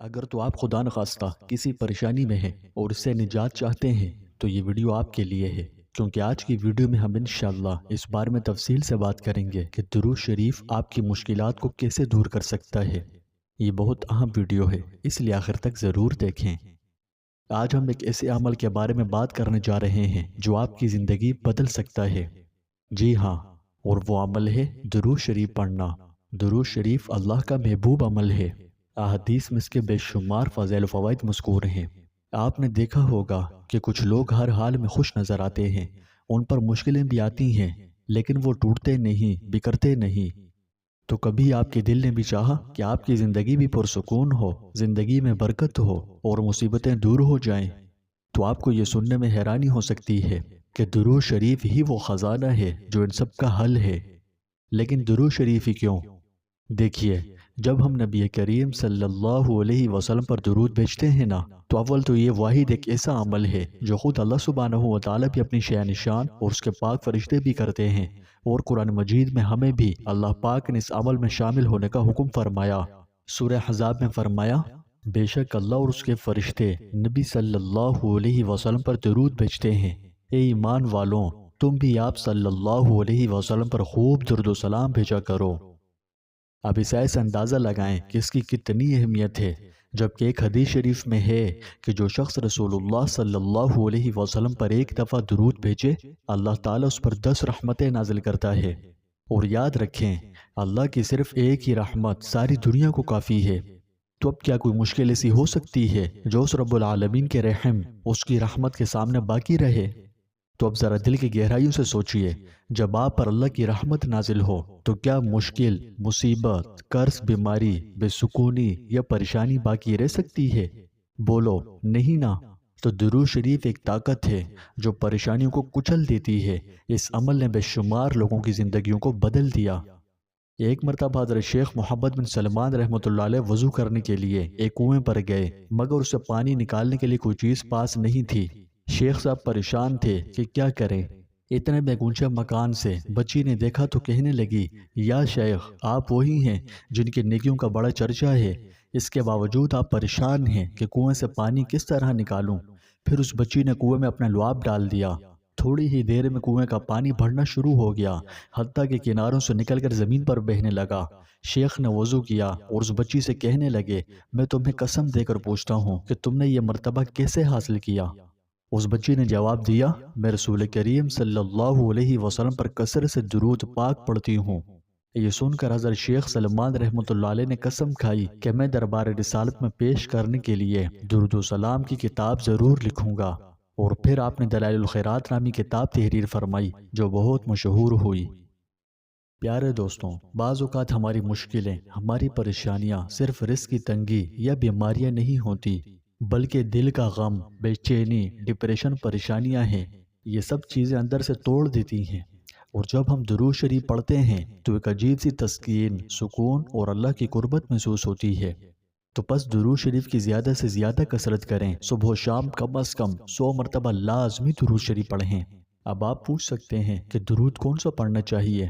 اگر تو آپ خدا نخواستہ کسی پریشانی میں ہیں اور اس سے نجات چاہتے ہیں تو یہ ویڈیو آپ کے لیے ہے، کیونکہ آج کی ویڈیو میں ہم انشاءاللہ اس بارے میں تفصیل سے بات کریں گے کہ درود شریف آپ کی مشکلات کو کیسے دور کر سکتا ہے۔ یہ بہت اہم ویڈیو ہے، اس لیے آخر تک ضرور دیکھیں۔ آج ہم ایک ایسے عمل کے بارے میں بات کرنے جا رہے ہیں جو آپ کی زندگی بدل سکتا ہے۔ جی ہاں، اور وہ عمل ہے درود شریف پڑھنا۔ درود شریف اللہ کا محبوب عمل ہے۔ احادیث میں اس کے بے شمار فضائل و فوائد مذکور ہیں۔ آپ نے دیکھا ہوگا کہ کچھ لوگ ہر حال میں خوش نظر آتے ہیں، ان پر مشکلیں بھی آتی ہیں لیکن وہ ٹوٹتے نہیں، بکھرتے نہیں۔ تو کبھی آپ کے دل نے بھی چاہا کہ آپ کی زندگی بھی پرسکون ہو، زندگی میں برکت ہو اور مصیبتیں دور ہو جائیں؟ تو آپ کو یہ سننے میں حیرانی ہو سکتی ہے کہ درود شریف ہی وہ خزانہ ہے جو ان سب کا حل ہے۔ لیکن درود شریف ہی کیوں؟ دیکھیے، جب ہم نبی کریم صلی اللہ علیہ وسلم پر درود بھیجتے ہیں نا، تو اول تو یہ واحد ایک ایسا عمل ہے جو خود اللہ سبحانہ و تعالیٰ بھی اپنی شأن نشان اور اس کے پاک فرشتے بھی کرتے ہیں، اور قرآن مجید میں ہمیں بھی اللہ پاک نے اس عمل میں شامل ہونے کا حکم فرمایا۔ سورہ احزاب میں فرمایا، بے شک اللہ اور اس کے فرشتے نبی صلی اللہ علیہ وسلم پر درود بھیجتے ہیں۔ اے ایمان والوں، تم بھی آپ صلی اللہ علیہ وسلم پر خوب درود و سلام بھیجا کرو۔ اب اس ایسا اندازہ لگائیں کہ اس کی کتنی اہمیت ہے، جبکہ ایک حدیث شریف میں ہے کہ جو شخص رسول اللہ صلی اللہ علیہ وسلم پر ایک دفعہ درود بھیجے، اللہ تعالیٰ اس پر 10 رحمتیں نازل کرتا ہے۔ اور یاد رکھیں، اللہ کی صرف ایک ہی رحمت ساری دنیا کو کافی ہے۔ تو اب کیا کوئی مشکل ایسی ہو سکتی ہے جو اس رب العالمین کے رحم، اس کی رحمت کے سامنے باقی رہے؟ تو اب ذرا دل کی گہرائیوں سے سوچئے، جب آپ پر اللہ کی رحمت نازل ہو تو کیا مشکل، مصیبت، قرض، بیماری، بے سکونی یا پریشانی باقی رہ سکتی ہے؟ بولو نہیں نا۔ تو درود شریف ایک طاقت ہے جو پریشانیوں کو کچل دیتی ہے۔ اس عمل نے بے شمار لوگوں کی زندگیوں کو بدل دیا۔ ایک مرتبہ حضرت شیخ محمد بن سلمان رحمۃ اللہ علیہ وضو کرنے کے لیے ایک کنویں پر گئے، مگر اسے پانی نکالنے کے لیے کوئی چیز پاس نہیں تھی۔ شیخ صاحب پریشان تھے کہ کیا کریں۔ اتنے میں اونچے مکان سے بچی نے دیکھا تو کہنے لگی، یا شیخ، آپ وہی ہیں جن کی نیکیوں کا بڑا چرچا ہے، اس کے باوجود آپ پریشان ہیں کہ کنویں سے پانی کس طرح نکالوں۔ پھر اس بچی نے کنویں میں اپنا لعاب ڈال دیا۔ تھوڑی ہی دیر میں کنویں کا پانی بڑھنا شروع ہو گیا، حتیٰ کہ کناروں سے نکل کر زمین پر بہنے لگا۔ شیخ نے وضو کیا اور اس بچی سے کہنے لگے، میں تمہیں قسم دے کر پوچھتا ہوں کہ تم نے یہ مرتبہ کیسے حاصل کیا؟ اس بچی نے جواب دیا، میں رسول کریم صلی اللہ علیہ وسلم پر کثرت سے درود پاک پڑھتی ہوں۔ یہ سن کر حضرت شیخ سلمان رحمۃ اللہ علیہ نے قسم کھائی کہ میں دربار رسالت میں پیش کرنے کے لیے درود و سلام کی کتاب ضرور لکھوں گا۔ اور پھر آپ نے دلائل الخیرات نامی کتاب تحریر فرمائی جو بہت مشہور ہوئی۔ پیارے دوستوں، بعض اوقات ہماری مشکلیں، ہماری پریشانیاں صرف رزق کی تنگی یا بیماریاں نہیں ہوتی، بلکہ دل کا غم، بے چینی، ڈپریشن، پریشانیاں ہیں۔ یہ سب چیزیں اندر سے توڑ دیتی ہیں، اور جب ہم درود شریف پڑھتے ہیں تو ایک عجیب سی تسکین، سکون اور اللہ کی قربت محسوس ہوتی ہے۔ تو پس درود شریف کی زیادہ سے زیادہ کثرت کریں، صبح و شام کم از کم 100 مرتبہ لازمی درود شریف پڑھیں۔ اب آپ پوچھ سکتے ہیں کہ درود کون سا پڑھنا چاہیے؟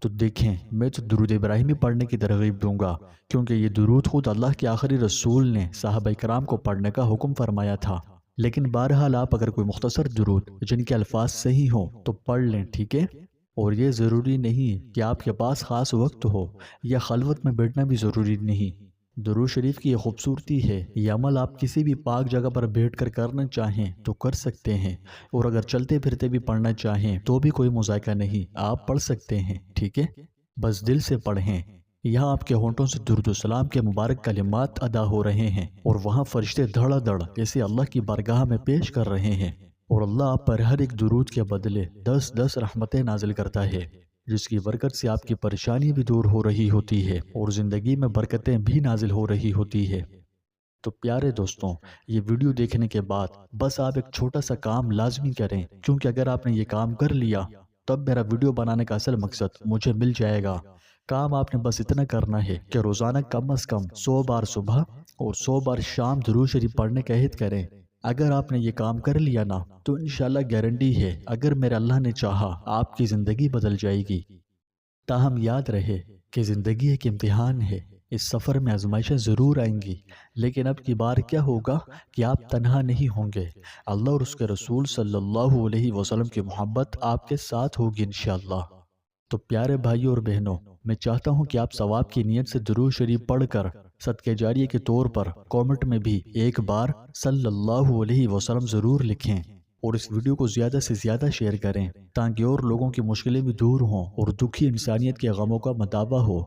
تو دیکھیں، میں تو درود ابراہیمی پڑھنے کی ترغیب دوں گا، کیونکہ یہ درود خود اللہ کے آخری رسول نے صحابہ کرام کو پڑھنے کا حکم فرمایا تھا۔ لیکن بہرحال آپ اگر کوئی مختصر درود جن کے الفاظ صحیح ہوں تو پڑھ لیں، ٹھیک ہے؟ اور یہ ضروری نہیں کہ آپ کے پاس خاص وقت ہو، یا خلوت میں بیٹھنا بھی ضروری نہیں۔ درود شریف کی یہ خوبصورتی ہے، یہ عمل آپ کسی بھی پاک جگہ پر بیٹھ کر کرنا چاہیں تو کر سکتے ہیں، اور اگر چلتے پھرتے بھی پڑھنا چاہیں تو بھی کوئی مذائقہ نہیں، آپ پڑھ سکتے ہیں، ٹھیک ہے؟ بس دل سے پڑھیں۔ یہاں آپ کے ہونٹوں سے درود و سلام کے مبارک کلمات ادا ہو رہے ہیں، اور وہاں فرشتے دھڑا دھڑ اسے اللہ کی بارگاہ میں پیش کر رہے ہیں، اور اللہ آپ پر ہر ایک درود کے بدلے 10 رحمتیں نازل کرتا ہے، جس کی برکت سے آپ کی پریشانی بھی دور ہو رہی ہوتی ہے اور زندگی میں برکتیں بھی نازل ہو رہی ہوتی ہے۔ تو پیارے دوستوں، یہ ویڈیو دیکھنے کے بعد بس آپ ایک چھوٹا سا کام لازمی کریں، کیونکہ اگر آپ نے یہ کام کر لیا تب میرا ویڈیو بنانے کا اصل مقصد مجھے مل جائے گا۔ کام آپ نے بس اتنا کرنا ہے کہ روزانہ کم از کم 100 بار صبح اور 100 بار شام درود شریف پڑھنے کا عہد کریں۔ اگر آپ نے یہ کام کر لیا نا تو انشاءاللہ گارنٹی ہے، اگر میرے اللہ نے چاہا آپ کی زندگی بدل جائے گی۔ تاہم یاد رہے کہ زندگی ایک امتحان ہے، اس سفر میں آزمائشیں ضرور آئیں گی، لیکن اب کی بار کیا ہوگا کہ آپ تنہا نہیں ہوں گے۔ اللہ اور اس کے رسول صلی اللہ علیہ وسلم کی محبت آپ کے ساتھ ہوگی انشاءاللہ۔ تو پیارے بھائیوں اور بہنوں، میں چاہتا ہوں کہ آپ ثواب کی نیت سے درود شریف پڑھ کر صدقہ جاریہ کے طور پر کامنٹ میں بھی ایک بار صلی اللہ علیہ وسلم ضرور لکھیں، اور اس ویڈیو کو زیادہ سے زیادہ شیئر کریں تاکہ اور لوگوں کی مشکلیں بھی دور ہوں اور دکھی انسانیت کے غموں کا مداوع ہو۔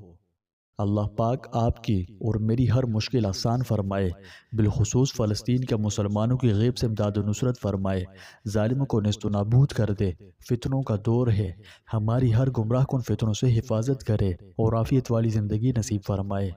اللہ پاک آپ کی اور میری ہر مشکل آسان فرمائے، بالخصوص فلسطین کے مسلمانوں کی غیب سے امداد و نصرت فرمائے، ظالموں کو نیست و نابود کر دے۔ فتنوں کا دور ہے، ہماری ہر گمراہ کن فتنوں سے حفاظت کرے اور عافیت والی زندگی نصیب فرمائے۔